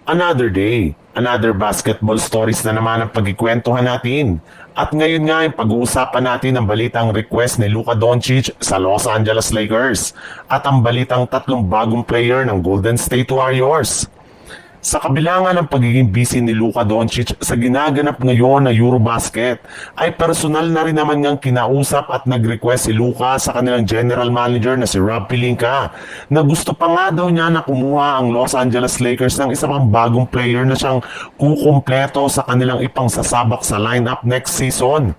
Another day, another basketball stories na naman ang pagkikwentuhan natin. At ngayon nga yung pag-uusapan natin ang balitang request ni Luka Doncic sa Los Angeles Lakers at ang balitang tatlong bagong player ng Golden State Warriors. Sa kabila nga ng pagiging busy ni Luka Doncic sa ginaganap ngayon na Eurobasket, ay personal na rin naman ngang kinausap at nag-request si Luka sa kanilang general manager na si Rob Pelinka na gusto pa nga daw niya na kumuha ang Los Angeles Lakers ng isa pang bagong player na siyang kukumpleto sa kanilang ipangsasabak sa lineup next season.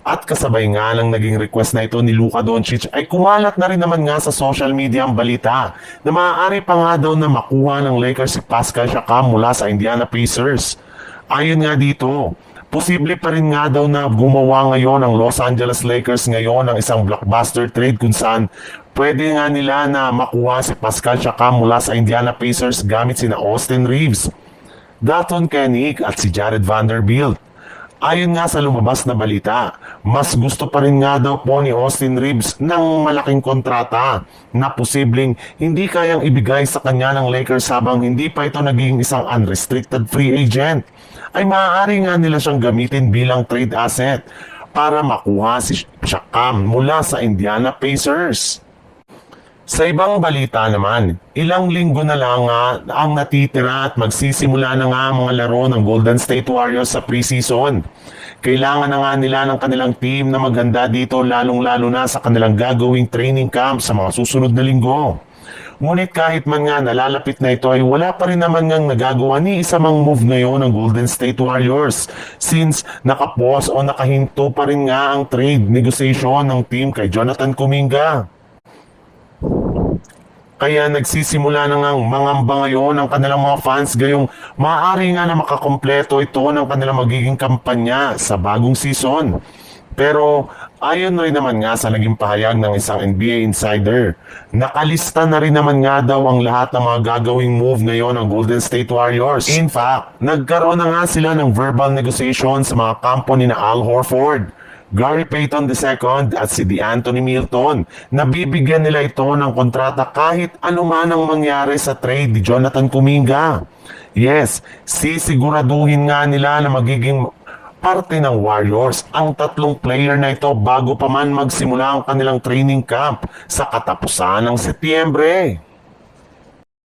At kasabay nga ng naging request na ito ni Luka Doncic ay kumalat na rin naman nga sa social media ang balita na maaari pa nga daw na makuha ng Lakers si Pascal Siakam mula sa Indiana Pacers. Ayon nga dito, posible pa rin nga daw na gumawa ngayon ang Los Angeles Lakers ngayon ng isang blockbuster trade kung saan pwede nga nila na makuha si Pascal Siakam mula sa Indiana Pacers gamit sina Austin Reeves, Dalton Koenig at si Jared Vanderbilt. Ayon nga sa lumabas na balita, mas gusto pa rin nga daw po ni Austin Reeves ng malaking kontrata na posibleng hindi kayang ibigay sa kanya ng Lakers habang hindi pa ito naging isang unrestricted free agent. Ay maaari nga nila siyang gamitin bilang trade asset para makuha si Siakam mula sa Indiana Pacers. Sa ibang balita naman, ilang linggo na lang nga ang natitira at magsisimula na nga ang mga laro ng Golden State Warriors sa preseason. Kailangan na nga nila ng kanilang team na maganda dito lalong-lalo na sa kanilang gagawing training camp sa mga susunod na linggo. Ngunit kahit man nga nalalapit na ito ay wala pa rin naman ngang nagagawa ni isa mang move ngayon ng Golden State Warriors since nakapos o nakahinto pa rin nga ang trade negotiation ng team kay Jonathan Kuminga. Kaya nagsisimula na ngang mangamba ngayon ang kanilang mga fans gayong maaari nga na makakompleto ito ng kanilang magiging kampanya sa bagong season. Pero ayon rin naman nga sa naging pahayag ng isang NBA insider, nakalista na rin naman nga daw ang lahat ng mga gagawing move ngayon ng Golden State Warriors. In fact, nagkaroon na nga sila ng verbal negotiation sa mga kampo ni na Al Horford, Gary Payton II at si DeAnthony Milton. Nabibigyan nila ito ng kontrata kahit anuman ang mangyari sa trade ni Jonathan Kuminga. Yes, sisiguraduhin nga nila na magiging parte ng Warriors ang tatlong player na ito bago pa man magsimula ang kanilang training camp sa katapusan ng Setyembre.